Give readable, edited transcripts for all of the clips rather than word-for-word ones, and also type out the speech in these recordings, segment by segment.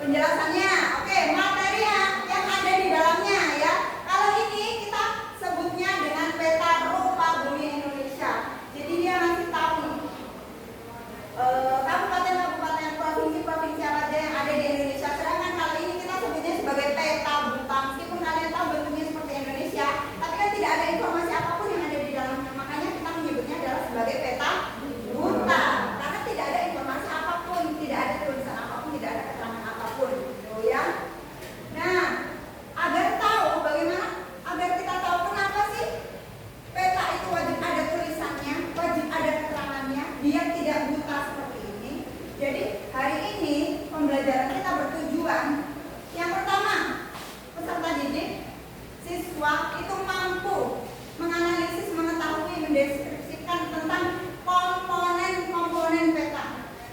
penjelasannya. Oke, materi yang ada di dalamnya ya. Kalau ini kita sebutnya dengan peta rupa bumi Indonesia. Jadi dia ngasih tahu nih, kabupaten-kabupaten, provinsi-provinsi apa aja yang ada di Indonesia. Sedangkan kali ini kita sebutnya sebagai peta buta. Meskipun kalian tahu bentuknya seperti Indonesia, tapi kan tidak ada informasi apapun yang ada di dalamnya. Makanya kita menyebutnya adalah sebagai peta buta. Karena tidak ada informasi apapun, tidak ada tulisan apapun, tidak ada keterangan apapun, gitu ya. Nah, agar tahu bagaimana, agar kita tahu kenapa sih peta itu wajib ada tulisannya, wajib ada keterangannya, biar tidak buta seperti ini. Jadi hari ini pembelajaran kita bertujuan yang pertama, peserta didik, siswa itu mampu menganalisis, mengetahui, mendeskripsikan tentang komponen-komponen peta.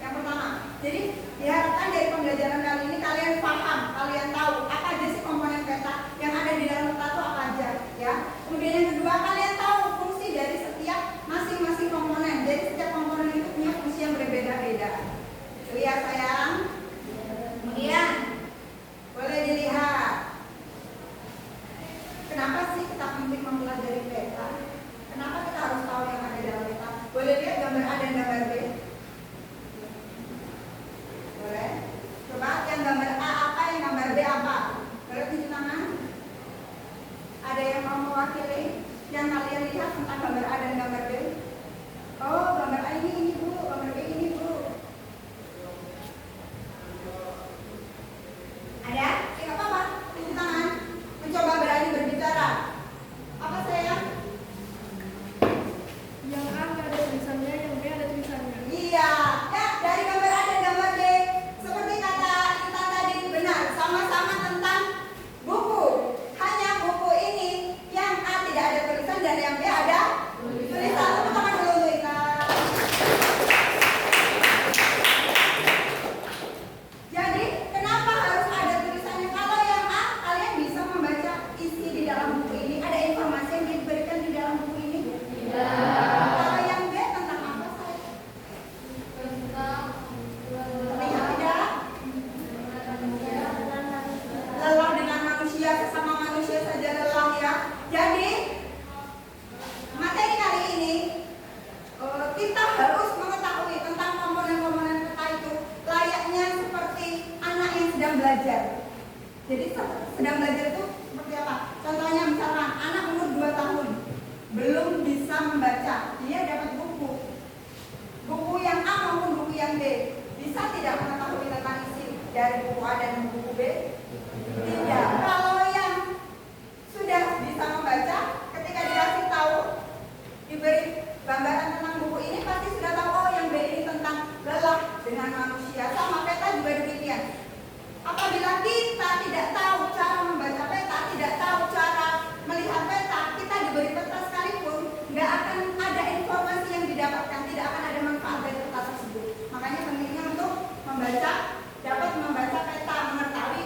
Yang pertama, jadi diharapkan dari pembelajaran kali ini kalian paham, kalian tahu apa aja sih komponen peta, yang ada di dalam peta itu apa aja, ya. Kemudian yang kedua, kalian tahu fungsi dari setiap masing-masing komponen. Jadi setiap komponen itu punya fungsi yang berbeda-beda. Itu ya sayang. Kemudian boleh dilihat, kenapa sih kita penting mempelajari peta? Kenapa kita harus tahu yang ada di dalam peta? Boleh lihat gambar A dan gambar B? Boleh? Coba yang gambar A apa, yang gambar B apa? Boleh tunjuk tangan? Ada yang mau mewakili yang kalian lihat tentang gambar A dan gambar B? Oh, gambar A ini Bu, gambar B ini Bu. Ada? Tidak apa-apa, tunjuk tangan. Mencoba berani berbicara. Apa sayang? Yang A nggak ada tulisannya, yang B ada tulisannya. Iya, ya dari gambar A dan gambar B seperti kata Intan tadi benar, sama-sama tentang buku. Hanya buku ini yang A tidak ada tulisan dan yang B ada tulisan. Tepuk tangan dulu untuk Intan. Jadi kenapa harus ada tulisannya? Kalau yang A kalian bisa membaca isi di dalam buku ini, ada informasi yang diberikan di dalam buku ini? Kalau yang B tentang apa saya? Terlihat tidak? Lelah dengan manusia, sesama manusia saja lelah ya. Jadi materi kali ini kita harus mengetahui tentang komponen-komponen peta itu layaknya seperti anak yang sedang belajar. Jadi sedang belajar itu seperti apa? Contohnya misalkan anak umur 2 tahun belum bisa membaca, dia dapat buku yang A maupun buku yang B, bisa tidak mengetahui tentang isi dari buku A dan buku B? Tidak. Kalau yang sudah bisa membaca, ketika dikasih tahu, diberi gambaran tentang buku ini, pasti sudah tahu, oh yang B ini tentang lelah dengan manusia. Sama peta juga demikian. Apabila kita tidak tahu cara membaca peta, tidak tahu cara melihat peta, kita diberi peta sekalipun, nggak akan ada informasi yang didapatkan, tidak akan ada manfaat dari peta tersebut. Makanya pentingnya untuk membaca, dapat membaca peta, mengetahui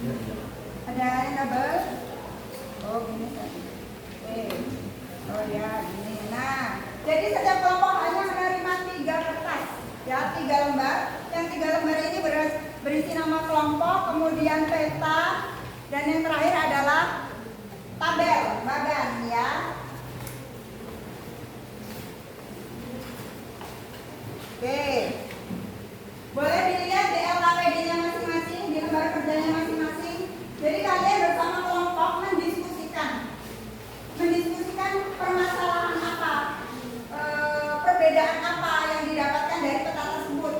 Ada yang double? Oh gini kan. Oke. Oh ya gini. Nah, jadi setiap kelompok hanya menerima 3 kertas, ya 3 lembar. Yang 3 lembar ini berisi nama kelompok, kemudian peta, dan yang terakhir adalah tabel bagan, ya. Oke. Boleh dilihat di LKPD-nya masing-masing, di lembar kerjanya masing-masing. Jadi kalian bersama kelompok mendiskusikan permasalahan apa, perbedaan apa yang didapatkan dari peta tersebut.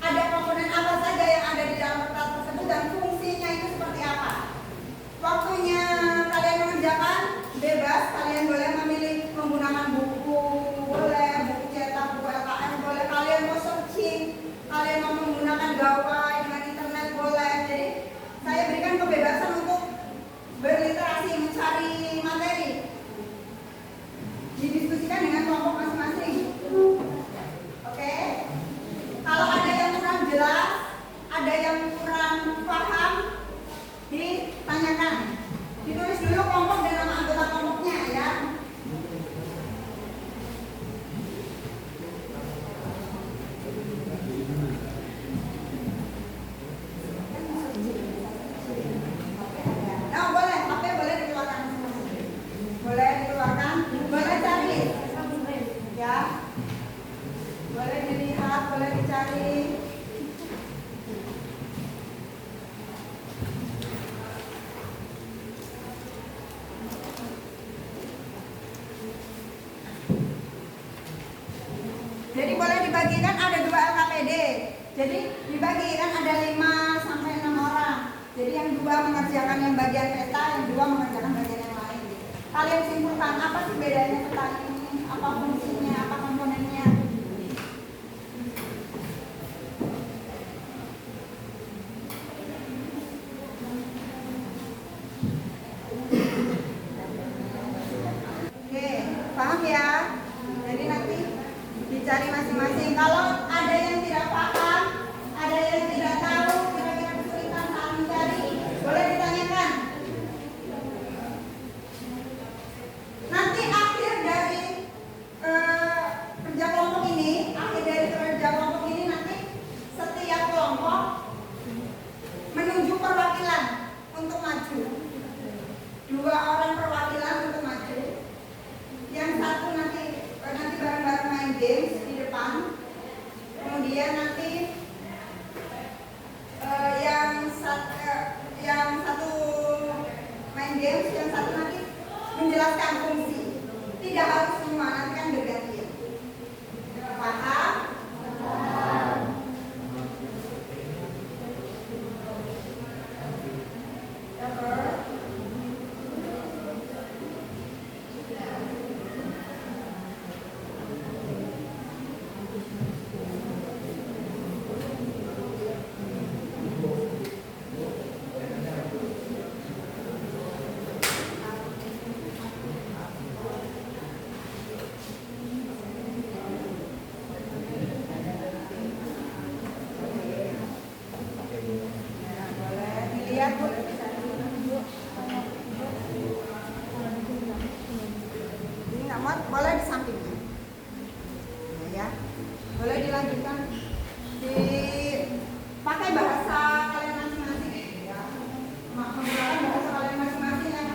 Ada komponen apa saja yang ada di dalam peta tersebut dan fungsinya itu seperti apa. Waktunya kalian mengerjakan bebas, kalian boleh memilih menggunakan buku, boleh buku cetak, buku LKM, boleh kalian mau searching, kalian mau menggunakan gawai dengan internet boleh. Jadi saya berikan kebebasan untuk berliterasi, mencari materi, didiskusikan dengan kelompok masing-masing. Oke? Kalau ada yang kurang jelas, ada yang kurang paham, ditanyakan. Ditulis dulu kelompok dan nama anggota kelompoknya, ya. Nah, boleh, HP boleh dikeluarkan. Boleh dikeluarkan, boleh cari. Ya. Boleh dilihat, boleh dicari. Jadi boleh dibagikan, ada 2 LKPD. Jadi dibagikan ada 5 sampai 6 orang. Jadi yang 2 mengerjakan yang bagian peta, yang 2 mengerjakan bagian yang lain. Kalian simpulkan apa sih bedanya peta ini, apa fungsinya, apa komponennya. Oke, paham ya? Jadi nanti dicari masing-masing. Kalau ada yang tidak paham, ada yang tidak tahu, kira-kira kesulitan saat mencari, boleh ditanyakan. Nanti akhir dari kerja kelompok ini, nanti setiap kelompok menunjuk perwakilan untuk maju. 2 orang perwakilan untuk maju. Yang satu nanti bareng-bareng main games di depan. Kemudian nanti yang satu main games, yang satu nanti menjelaskan fungsi. Tidak harus semua, nanti kan bergantian. Paham? Boleh di sampingnya, ya. Boleh dilanjutkan, dipakai bahasa kalian masing-masing, ya. Menggunakan bahasa kalian masing-masing yang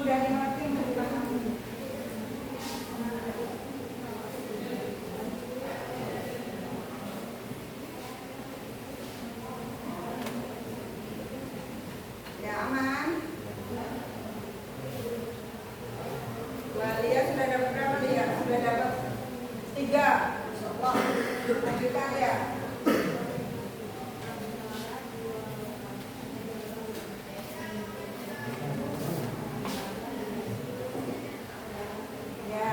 udah dimengerti untuk dipahami. Ya, aman. Lia sudah dapat berapa, Lia? Sudah dapat 3. Wah, lanjutkan ya. Ya.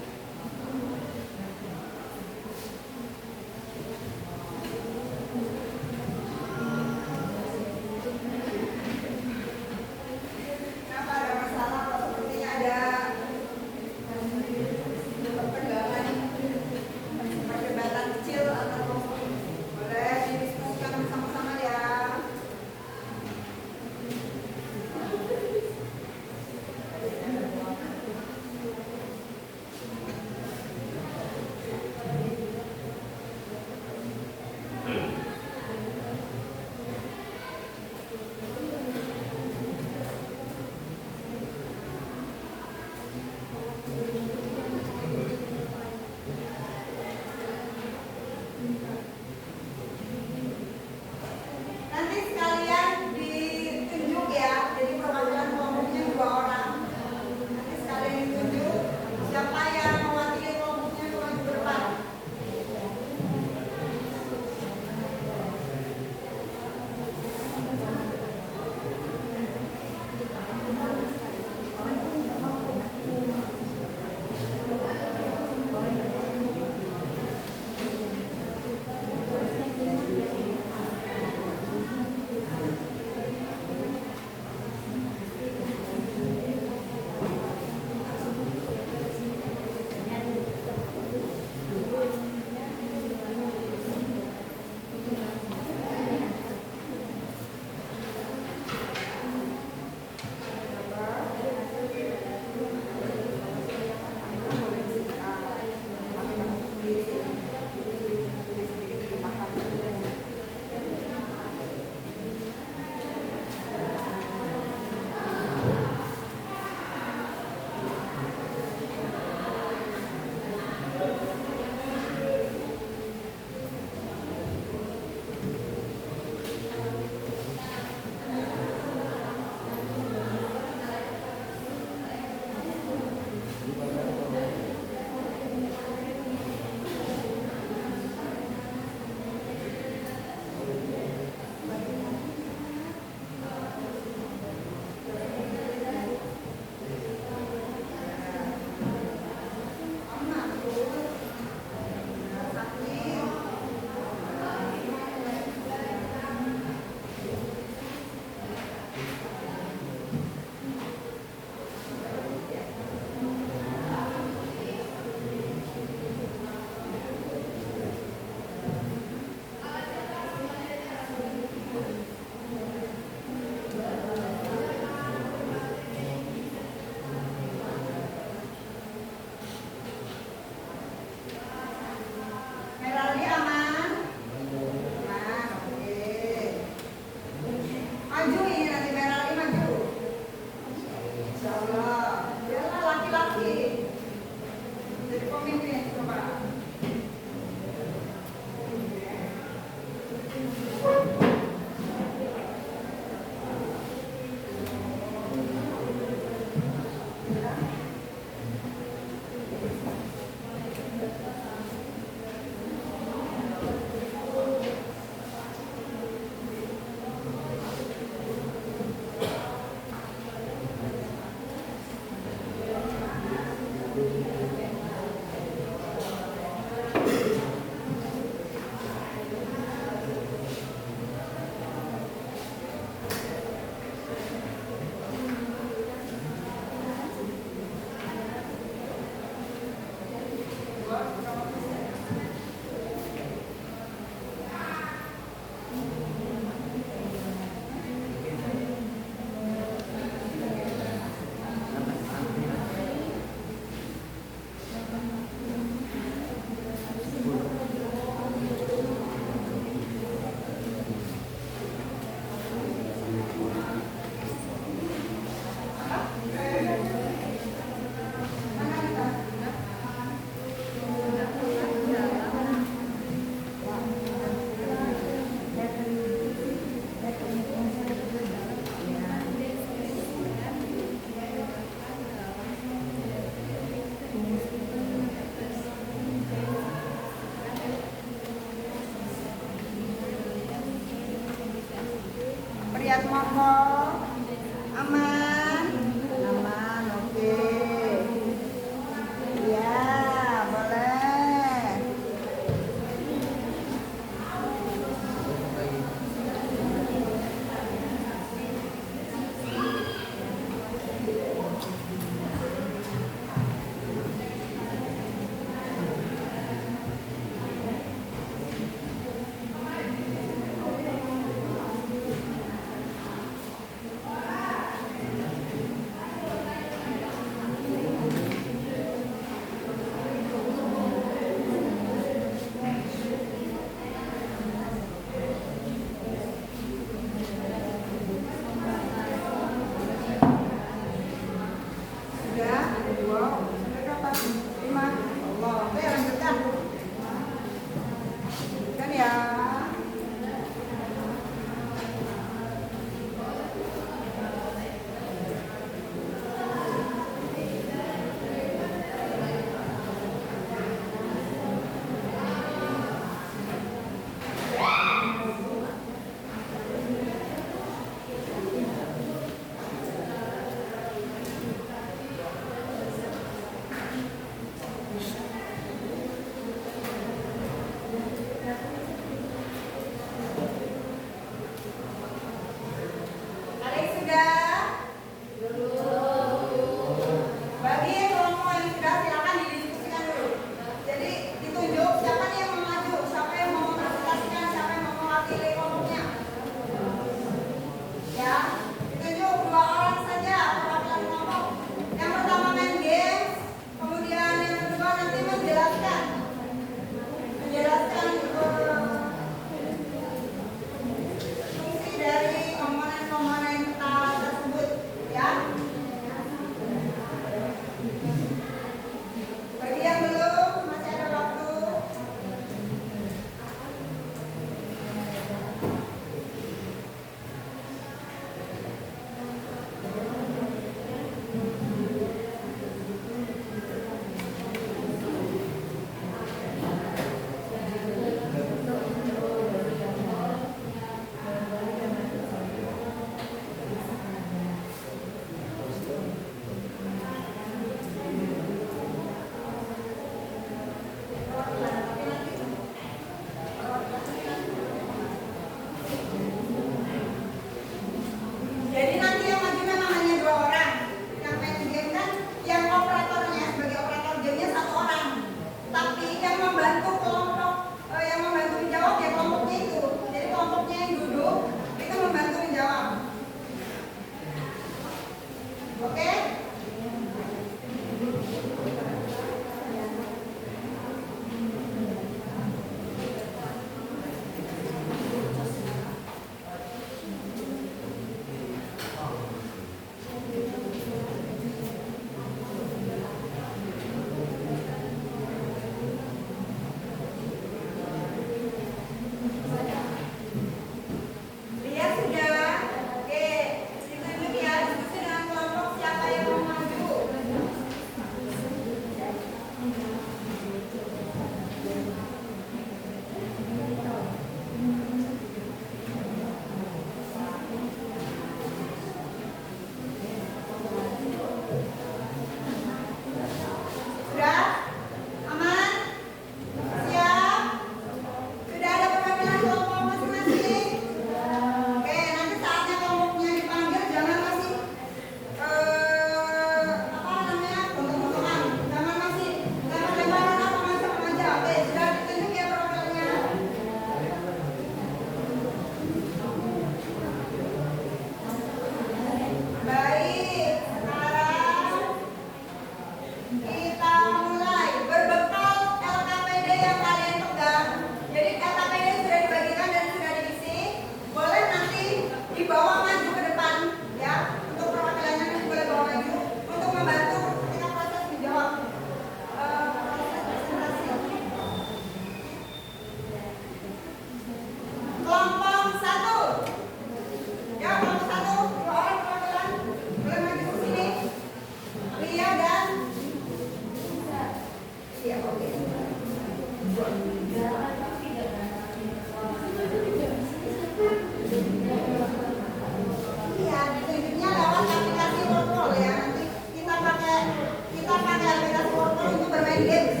main games.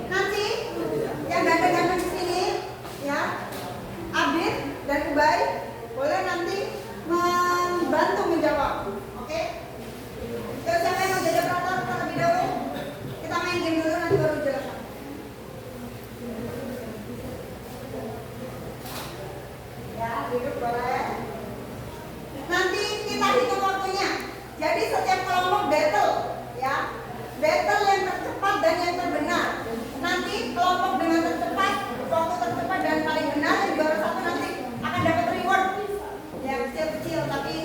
Nanti yang ganteng-ganteng di sini, ya, Abid dan Ubay boleh nanti membantu menjawab. Oke? Terus siapa yang mau jadi operator terlebih dahulu? Kita main game dulu nanti baru jelaskan. Ya, duduk boleh. Nanti kita hitung waktunya. Jadi setiap kelompok battle, ya, battle yang tercepat dan yang terbenar. Nanti kelompok dengan tercepat, waktu tercepat dan paling benar yang juara satu nanti akan dapat reward. Ya kecil-kecil tapi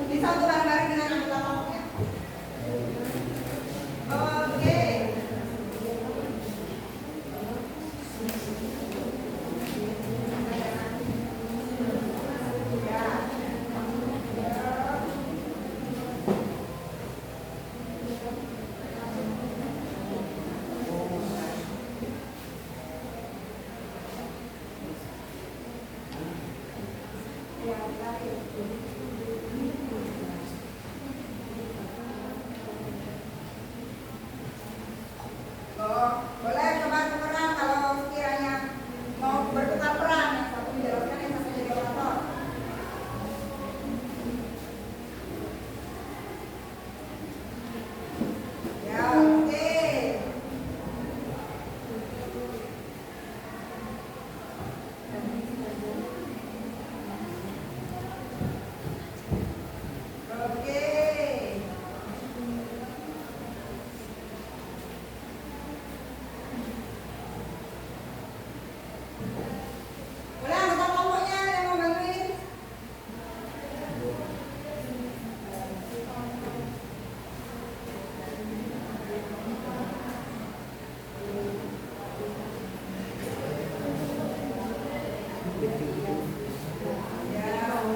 bisa untuk bareng-bareng dengan anggota kelompoknya. Oke. Boleh coba tukeran kalau sekiranya mau bertukar peran, yang satu menjelaskan yang satu jadi operator. Ya, oke. Boleh anggota kelompoknya yang mau bantuin?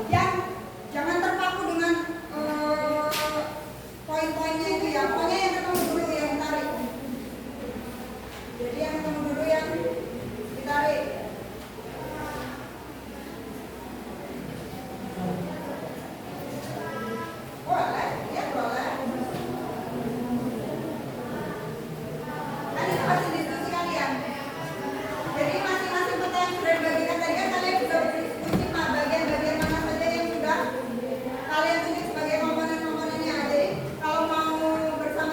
Yang jangan terpaku dengan poin-poinnya itu ya. Pokoknya yang ketemu dulu yang tarik. Jadi yang ketemu dulu yang ditarik. Boleh, ya boleh. Kan itu hasil diskusi kalian. Jadi masing-masing peta yang sudah dibagikan tadi kan kalian sudah berdiskusi bagian-bagian mana saja yang sudah kalian tunjuk sebagai komponen-komponennya. Jadi kalau mau bersama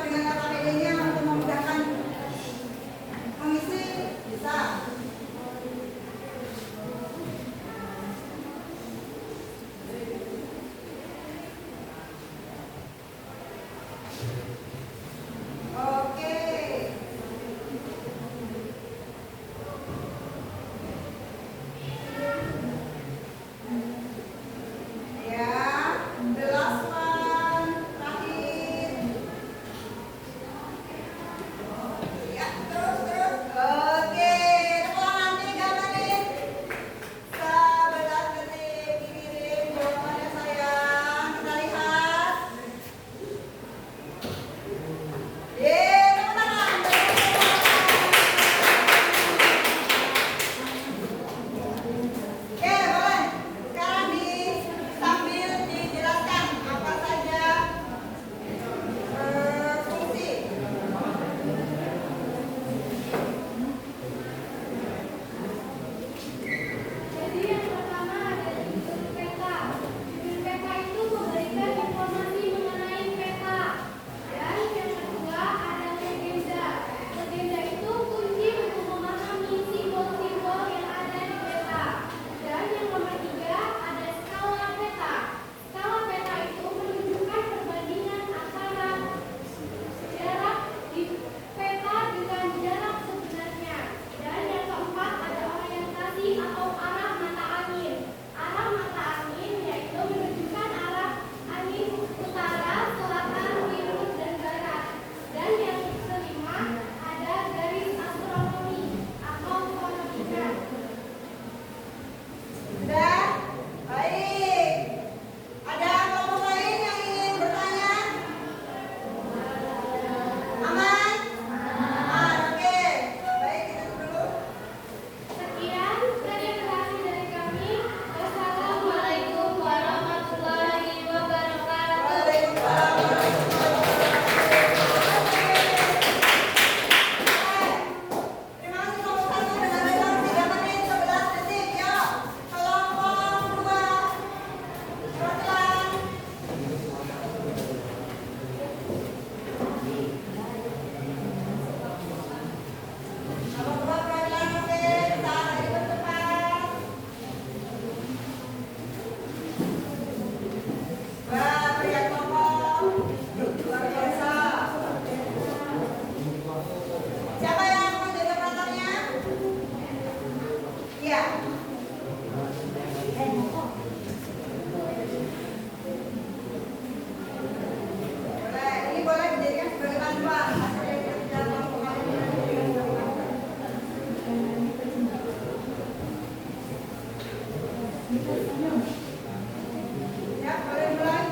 Ya, boleh mulai.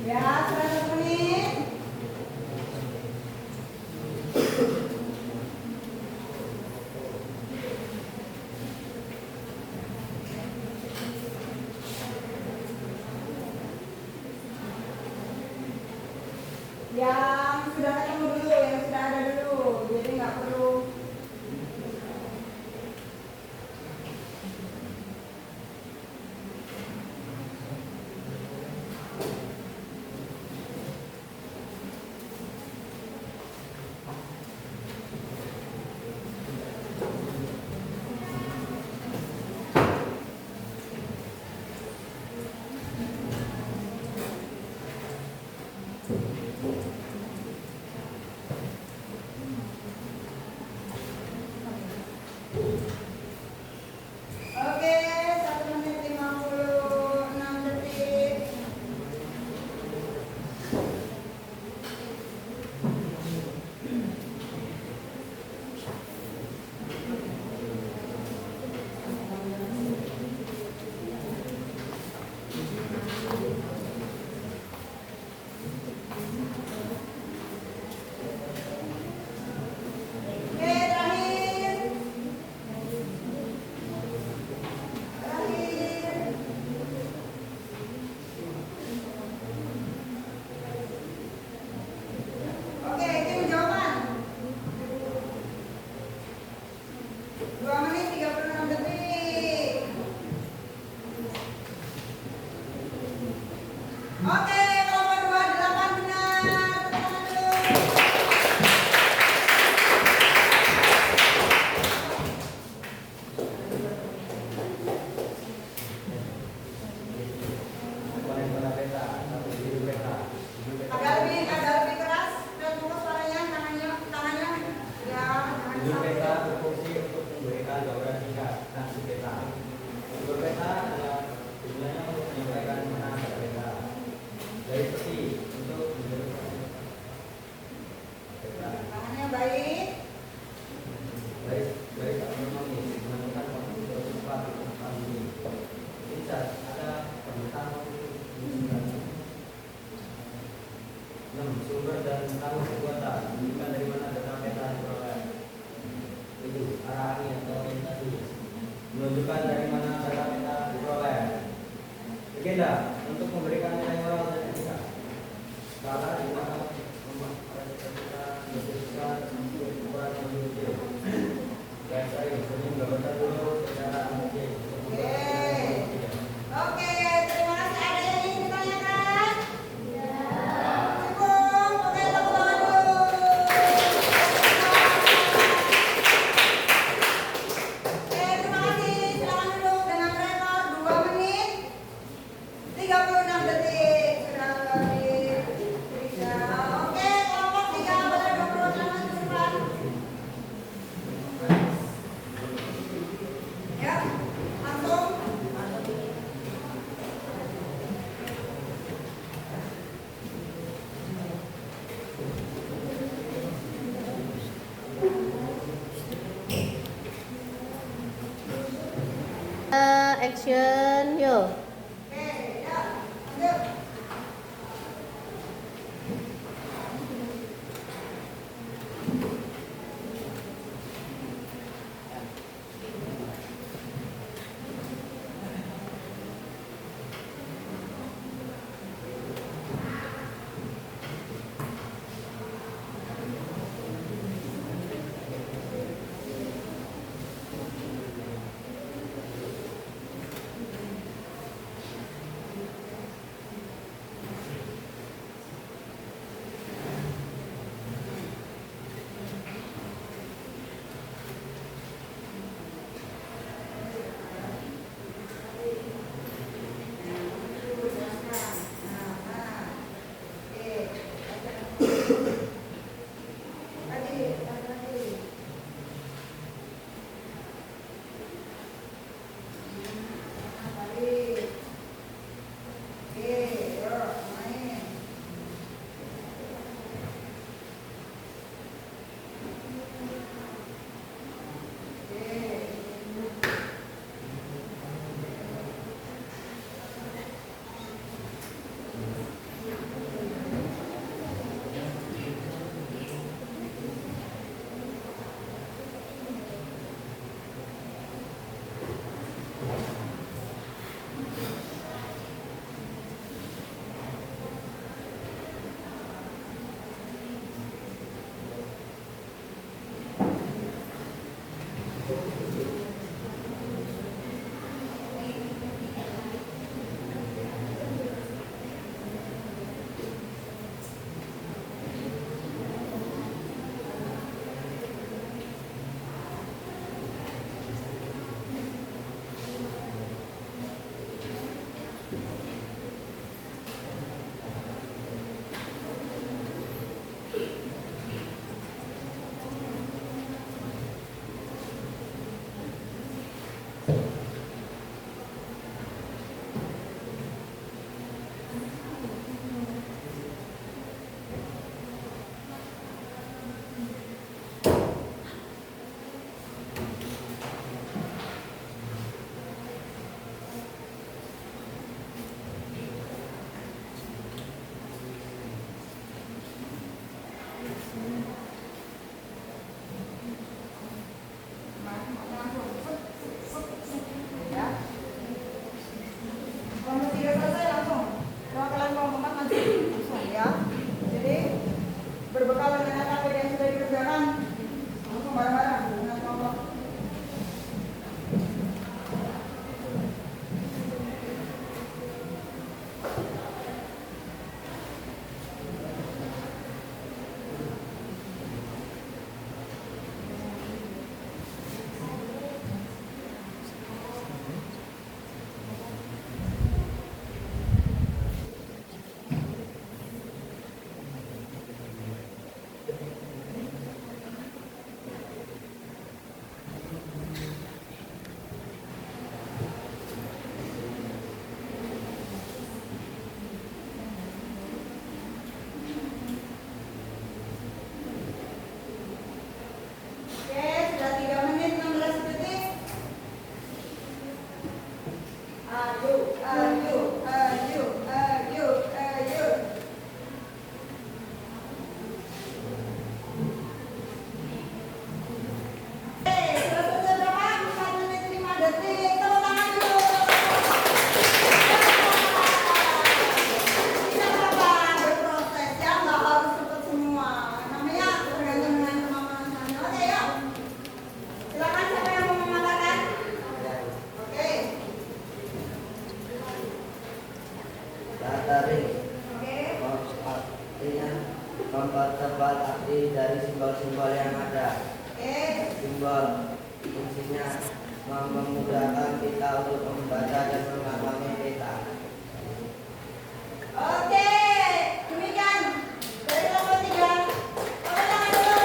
Ya, 100 menit. Yang sudah ketemu dulu, yang sudah ada dulu, jadi nggak perlu. Oke, 1 menit 56 detik. Oke, terakhir. Terakhir. Oke, tim jawaban. 2 menit 36 detik. Oke, kelompok 28 benar. Tepuk tangan dulu. Agak lebih keras dan tunggu suaranya, tangannya. Ya, Jalur jangan peta sampai. berfungsi untuk memberikan gambaran singkat tentang peta. Jalur peta adalah tujuannya untuk menyampaikan mana ada peta. Dari peti untuk menjelaskan peta. Tangannya baik. Dari ekonomi menentukan waktu cepat untuk ini. Bisa ada permintaan sumber dan tahu kekuatan menunjukkan dari mana data peta diperoleh. Itu arahnya atau orientasi menunjukkan dari mana data peta diperoleh. Agenda untuk memberikan nilai moral dan etika. Skala di mana kita berdasarkan untuk ukuran yang berbeda. Guys, saya ingin gambarkan dulu secara ambil. Oke, terima kasih. Ada yang ingin ditanyakan? Cukup. Oke, tepuk tangan dulu. Oke, terima kasih. Silakan dulu dengan rekor 2 menit 36 detik. Sudah lebih bisa. Oke, kelompok 3 boleh 26 maju depan. Ya, langsung. Action, yo. Oke, ya, lanjut. mempertebal arti dari simbol-simbol yang ada. Oke. Simbol fungsinya memudahkan kita untuk membaca dan memahami peta. Oke, demikian dari kelompok 3. Tepuk tangan dulu.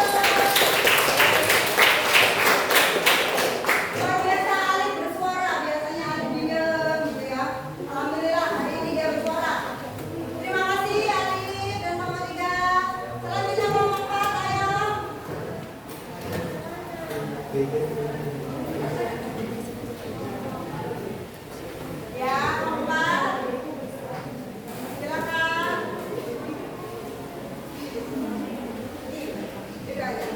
Luar biasa Alif bersuara, biasanya Alif diam gitu ya. Alhamdulillah hari ini dia bersuara. Terima kasih Alif dan kelompok 3. Selanjutnya kelompok 4, ayo. Ya, kelompok 4. Silakan. Itu aja.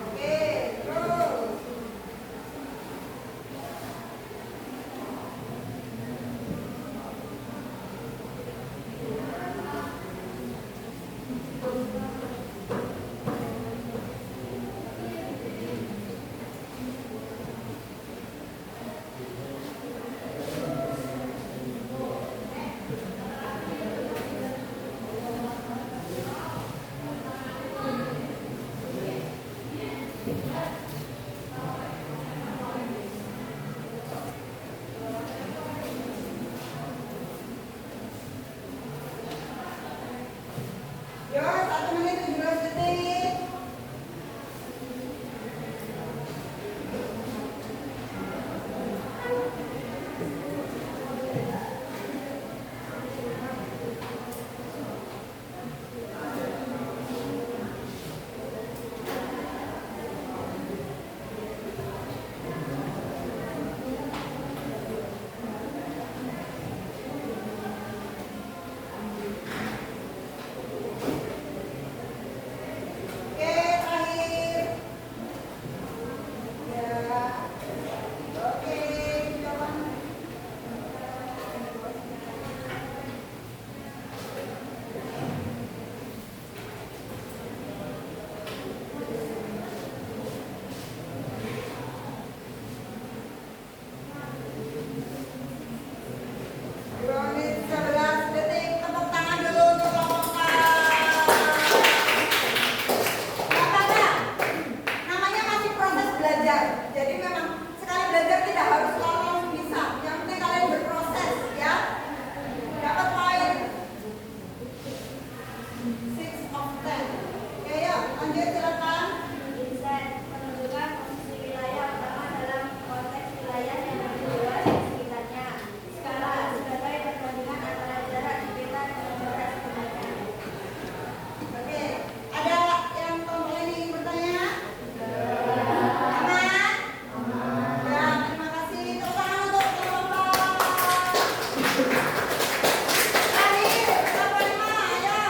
Oke, terus. Yo, 1 menit 17 detik. Oke, terakhir. Ya. Oke, jawaban. Dua menit 11 detik. Tepuk tangan dulu untuk kelompok 4. Gak apa-apa. Namanya masih proses belajar. Jadi memang sekali belajar tidak harus selalu langsung bisa. Yang penting kalian berproses ya. Dapat poin 6 of 10. Oke ya, lanjut silakan. Desain menunjukkan posisi wilayah utama dalam konteks wilayah yang lebih luas di sekitarnya. Skala sebagai perbandingan antara jarak di peta dengan jarak sebenarnya. Oke, ada yang kelompok ini ingin bertanya? Aman? Ya, terima kasih. Tepuk tangan untuk kelompok. Terakhir, kelompok 5, ayo.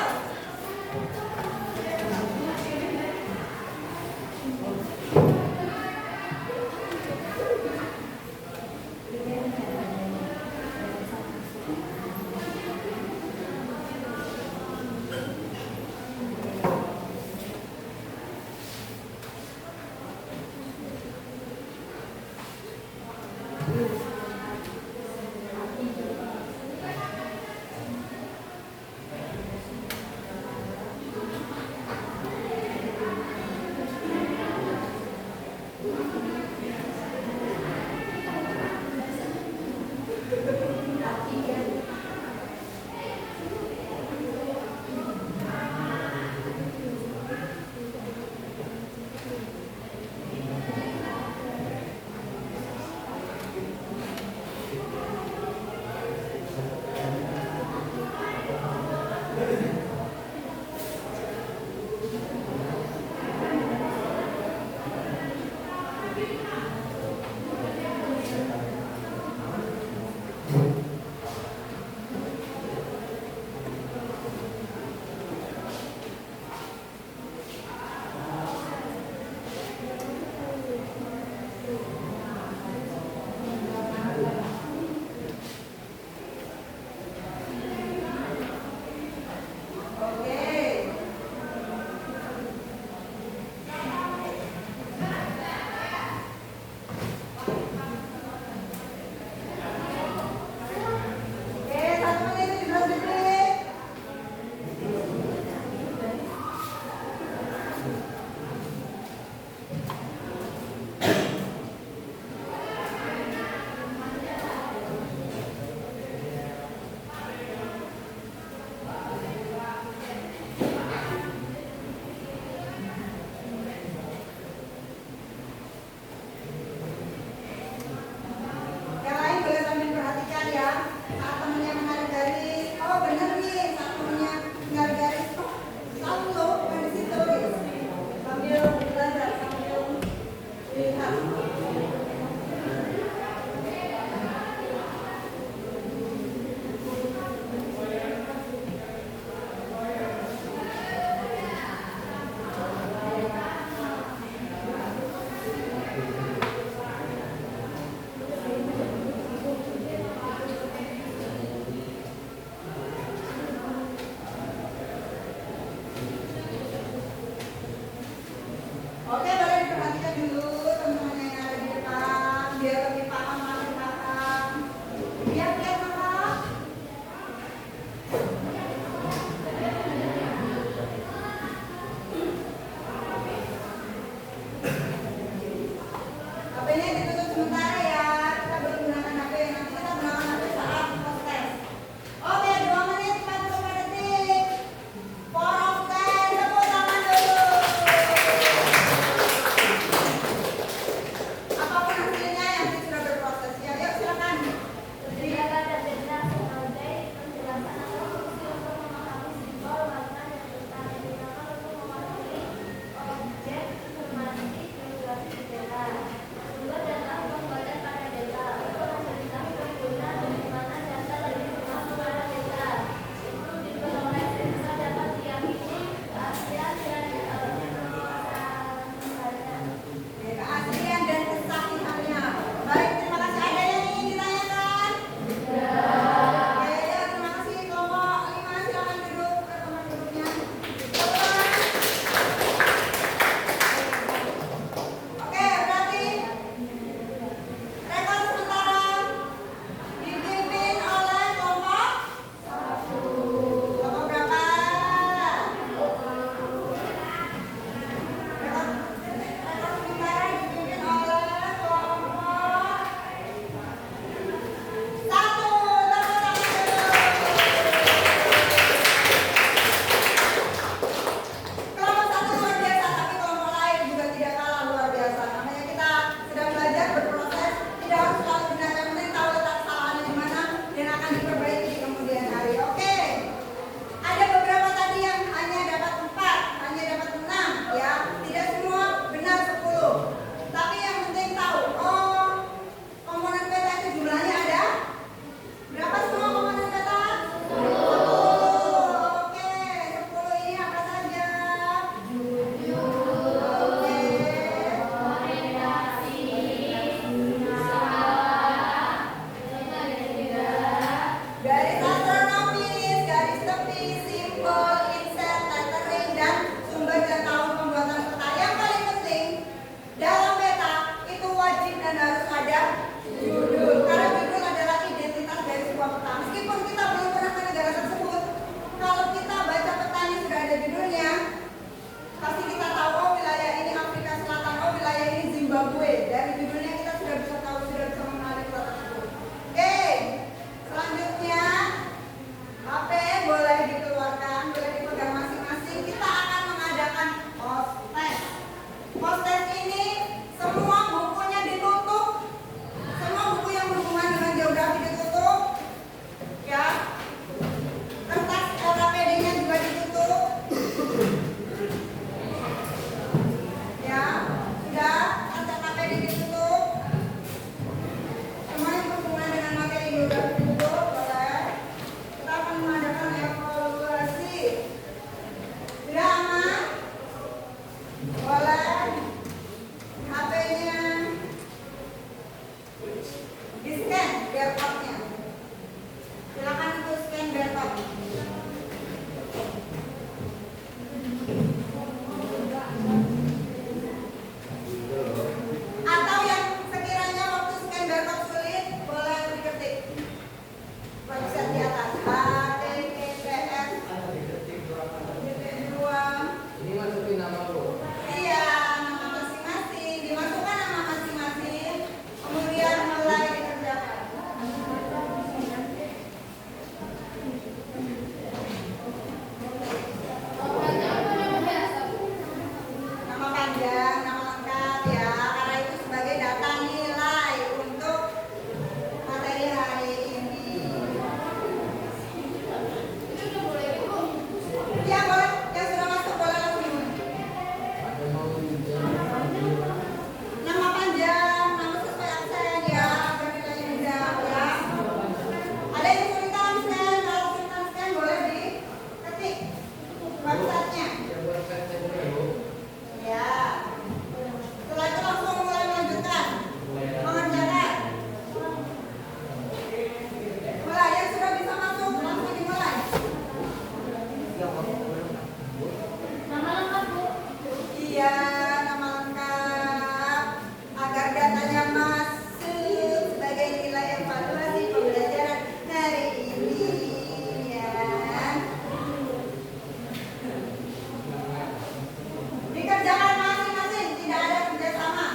Hostess ini semua bukunya ditutup, semua buku yang berhubungan dengan geografi ditutup, ya. Kertas LKPD-nya juga ditutup, ya. Sudah, kertas LKPD ditutup. Semua yang berhubungan dengan materi geografi ditutup, boleh. Kita akan mengadakan evaluasi. Sudah aman? Boleh. HP-nya di-scan barcode-nya. Silakan untuk scan barcode. Atau yang sekiranya waktu scan barcode sulit, boleh diketik website di atas https DP2. Ini masukin nama lu. Iya, nama masing-masing, dimasukkan nama masing-masing, kemudian mulai dikerjakan. Nama panjang, nama lengkap ya, karena itu sebagai data nilai untuk materi hari ini. Iya boleh, yang sudah masuk boleh langsung dimulai. Ada mau Nama panjang, nama sesuai aksen ya, agar nilainya mudah ya. Ada yang kesulitan scan, kalau kesulitan scan boleh diketik websitenya. Ya. Setelah itu langsung mulai melanjutkan mengerjakan. Mulai yang sudah bisa masuk langsung dimulai. Nama lengkap Bu. Iya, nama lengkap agar datanya masuk sebagai nilai evaluasi pembelajaran hari ini ya. Dikerjakan masing-masing, tidak ada kerjasama,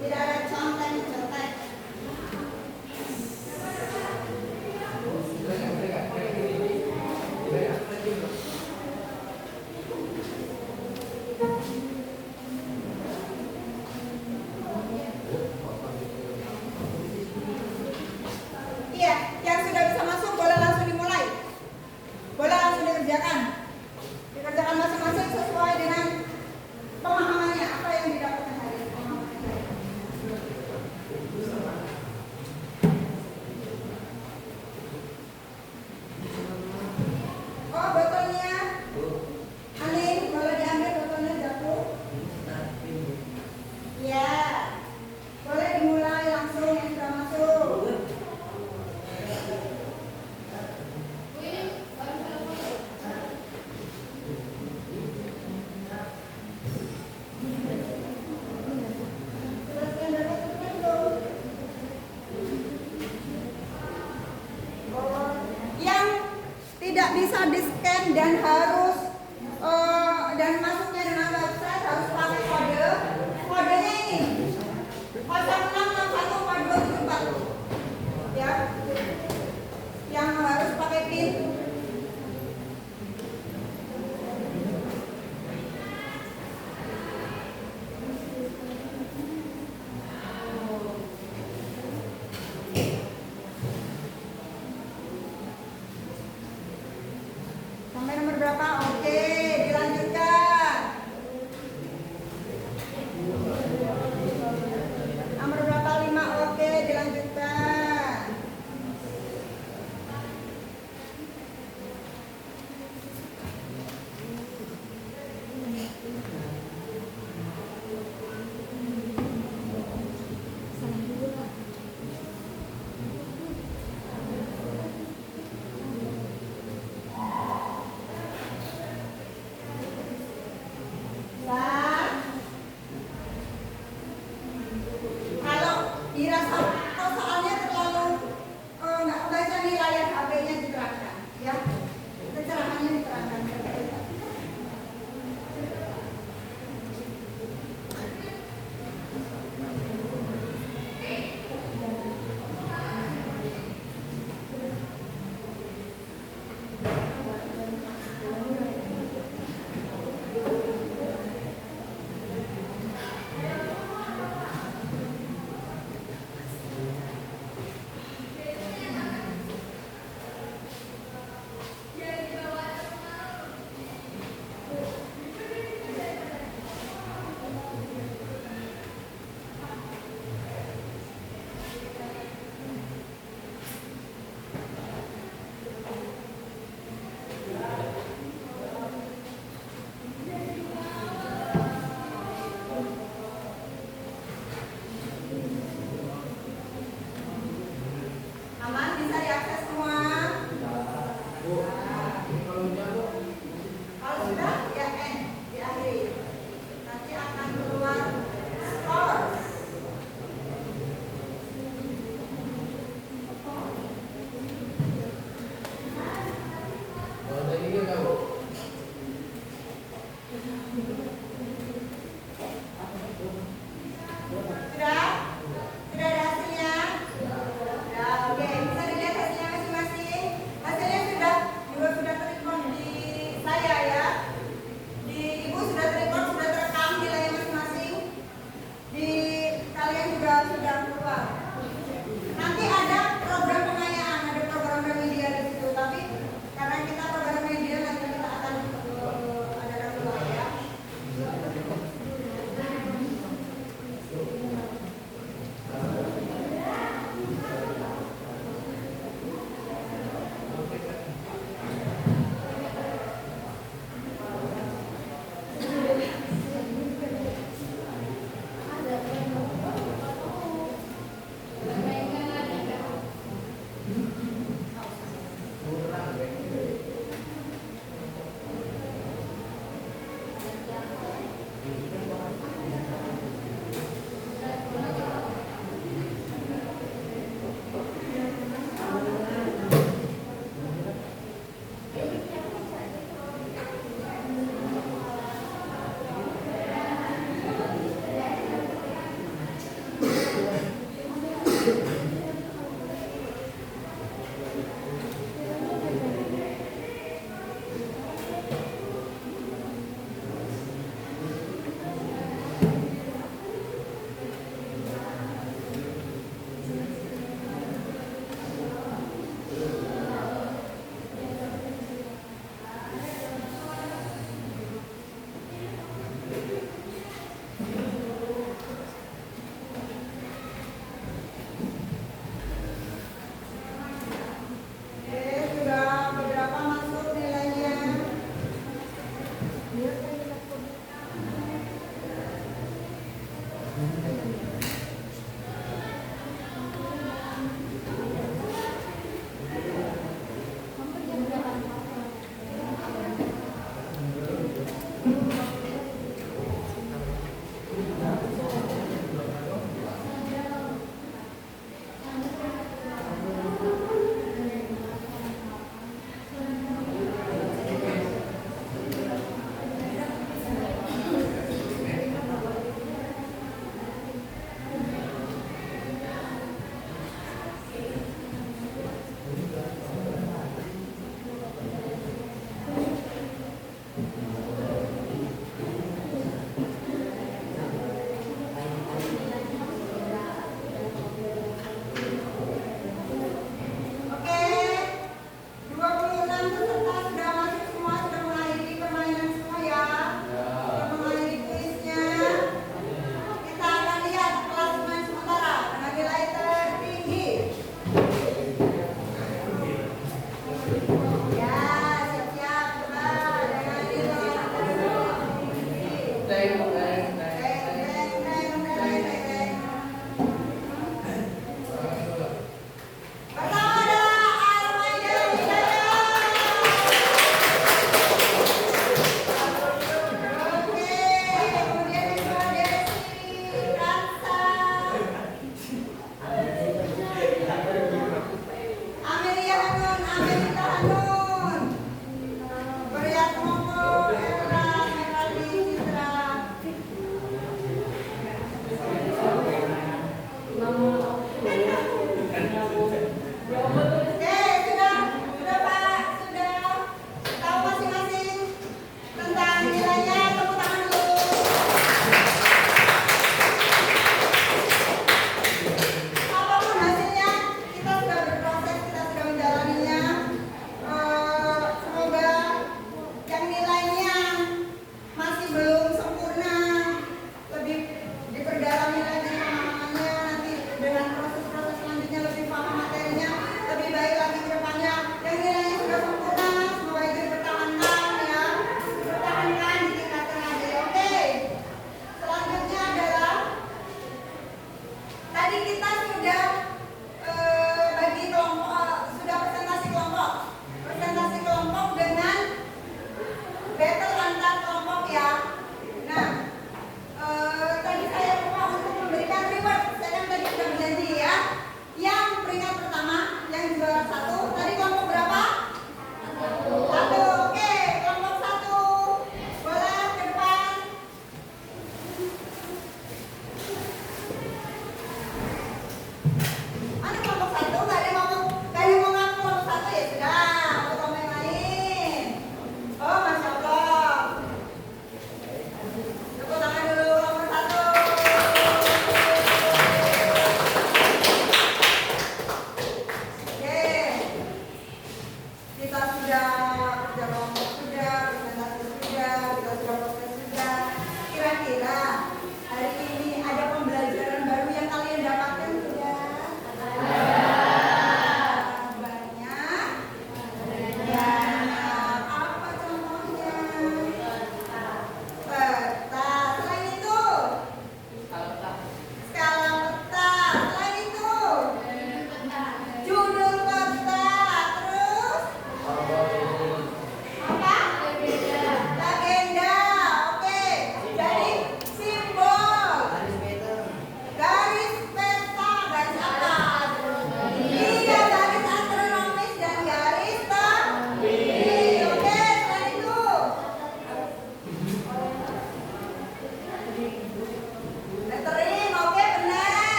tidak ada contek-contek. Iya, yang sudah bisa masuk boleh langsung dimulai. Boleh langsung dikerjakan. Dikerjakan masing-masing sesuai dengan pemahamannya, apa yang didapatkan hari ini. Pemahamannya hari ini. Oh, botolnya. Anin, boleh diambil botolnya jatuh. Ya. Boleh dimulai langsung yang sudah masuk. Yang tidak bisa di-scan dan harus dan masuknya dengan website harus pakai kode. Kodenya ini 06614274. Ya. Yang harus pakai PIN. Sampai nomor berapa?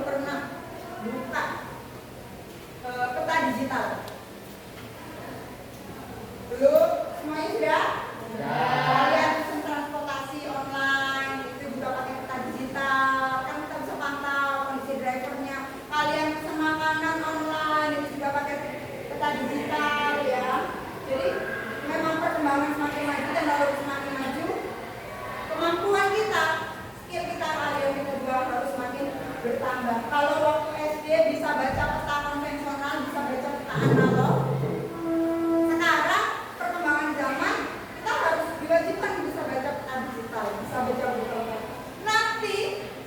pernah buka peta digital? Belum? Semuanya sudah? Kalian pesen transportasi online itu juga pakai peta digital, kan kita bisa pantau kondisi drivernya. Kalian pesen makanan online itu juga pakai peta digital ya. Jadi memang perkembangan semakin maju dan harus semakin maju. Kemampuan kita, skill kita, kalian kita juga harus semakin bertambah. Kalau waktu SD bisa baca peta konvensional, bisa baca peta analog. Sekarang perkembangan zaman kita harus diwajibkan bisa baca peta digital, bisa baca buku. Nanti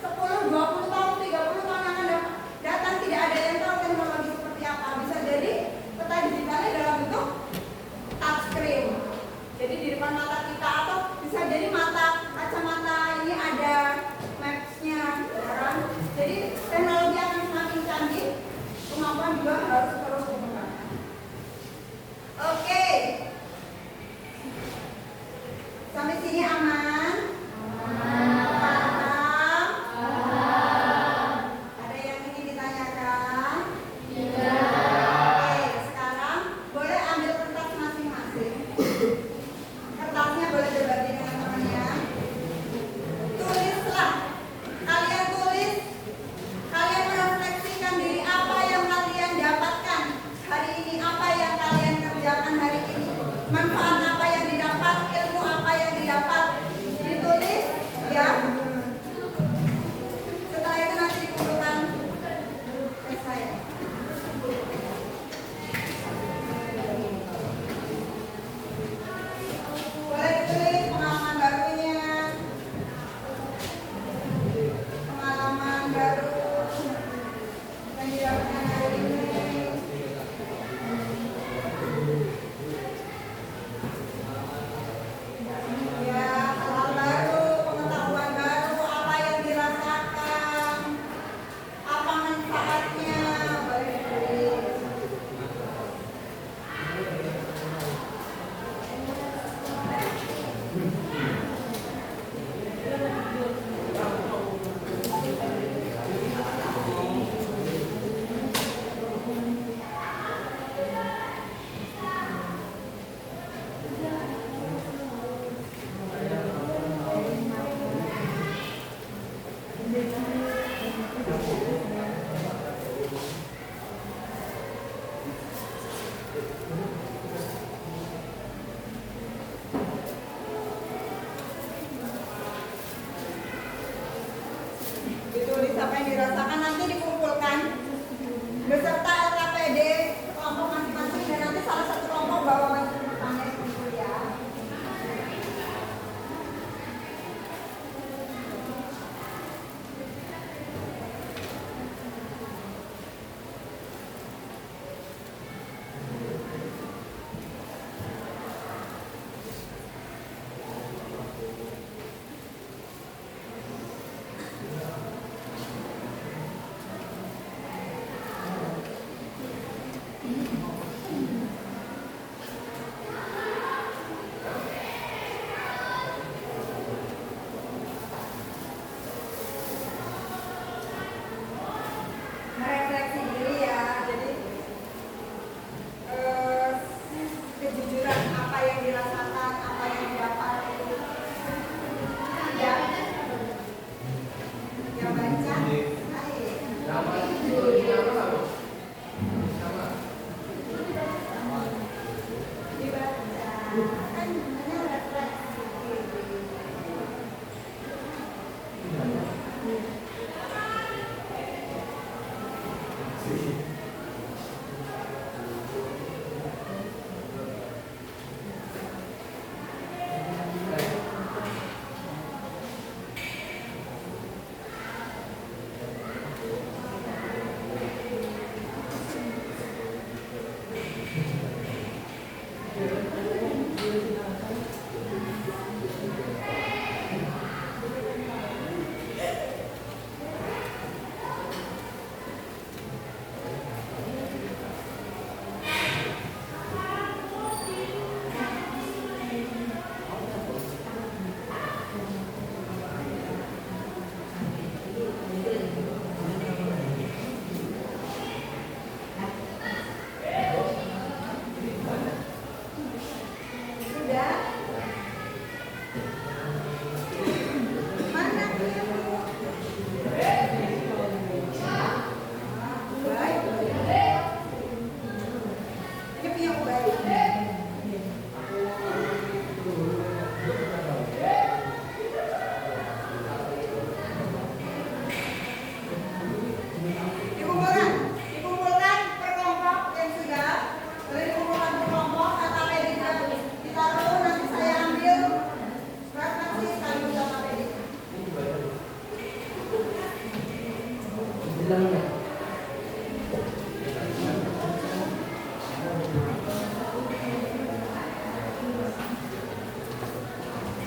10, 20 tahun, 30 tahun yang akan datang tidak ada yang tahu teknologi seperti apa. Bisa jadi peta digitalnya dalam bentuk touchscreen. Jadi di depan mata kita atau bisa jadi kacamata ini ada maps-nya, ya kan? Jadi teknologi akan semakin canggih, kemampuan juga harus terus dikembangkan. Oke. Sampai sini aman? Paham? Ada yang ingin ditanyakan? Oke, sekarang boleh ambil kertas masing-masing. Kertasnya boleh berbagi dengan temannya. Tulislah. Kalian tulis. Kalian merefleksikan diri apa yang kalian dapatkan hari ini, apa yang kalian kerjakan hari ini, manfaat apa yang didapat, ilmu apa yang didapat, ditulis ya. Setelah itu nanti dikumpulkan ke saya. Boleh ditulis pengalaman barunya, pengalaman baru yang didapatkan hari ini. Ya, hal baru, pengetahuan baru, apa yang dirasakan, apa manfaatnya, boleh ditulis. Ditulis apa yang dirasakan, nanti dikumpulkan beserta LKPD kelompok masing-masing dan nanti salah satu kelompok bawa baju pertanyaan itu ya. Merefleksi diri ya, jadi kejujuran apa yang dirasakan, apa yang didapat itu ya, yang baca, dibaca, kan namanya refleksi diri. bilangnya.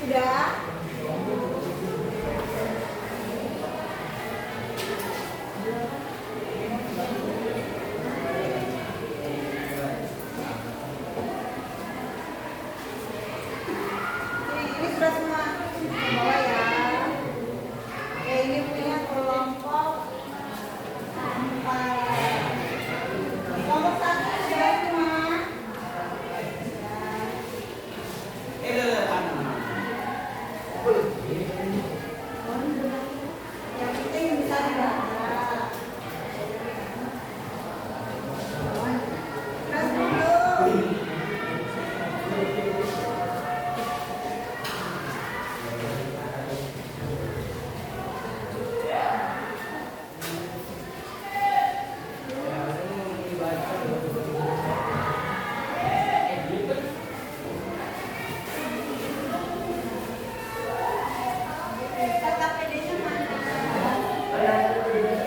Sudah? Ini sudah semua bawa ya. Oke, ini punya kelompok 4. Kelompok 1 sudah semua. Yang penting bisa dibaca. Terus dulu. KKPD-nya mana? Ya, KKPD-nya ya.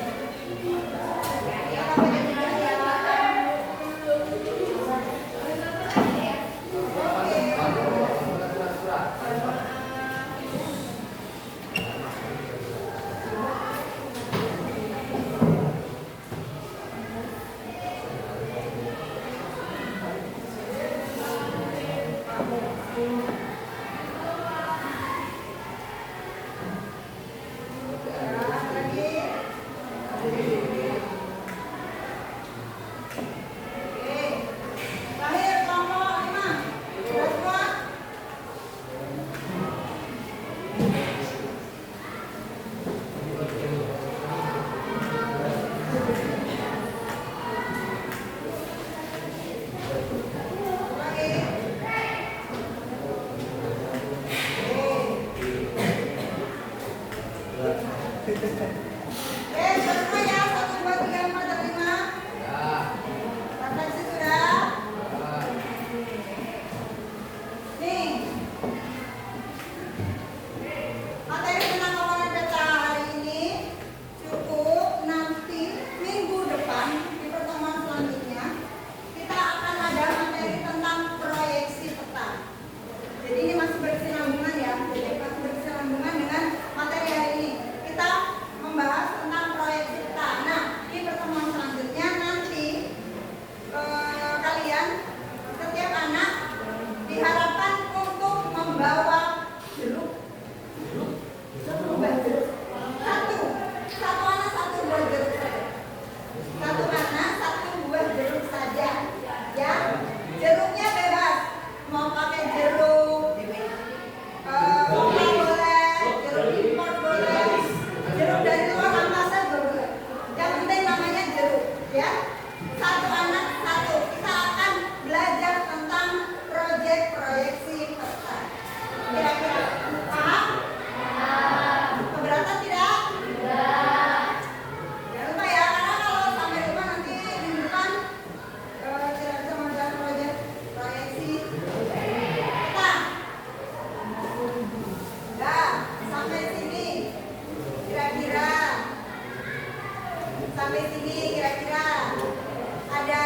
Terakhir kelompok 5. Sudah semua? Semua ya, 1, 2, 3, 4, dan 5. Refleksi sudah? Nih. Materi tentang komponen peta hari ini cukup. Nanti minggu depan di pertemuan selanjutnya kita akan ada materi tentang proyeksi peta. Jadi ini masih berkesinambungan ya. Jadi masih berkesinambungan dengan materi hari ini. Kita membahas tentang proyeksi peta. Nah, di pertemuan selanjutnya nanti kalian setiap anak diharapkan untuk membawa jeruk. Satu anak 1 buah jeruk saja. Satu anak 1 buah jeruk saja. Ya, jeruknya bebas. Mau pakai jeruk lokal boleh, jeruk impor boleh, jeruk dari luar angkasa boleh. Yang penting namanya jeruk, ya. Satu anak 1. Kita akan belajar tentang proyek proyeksi peta. Kira-kira paham? Keberatan tidak? Jangan lupa ya, karena kalau sampai rumah nanti minggu depan tidak bisa mengerjakan proyek proyeksi peta. Dah, sampai sini kira-kira. Sampai sini kira-kira ada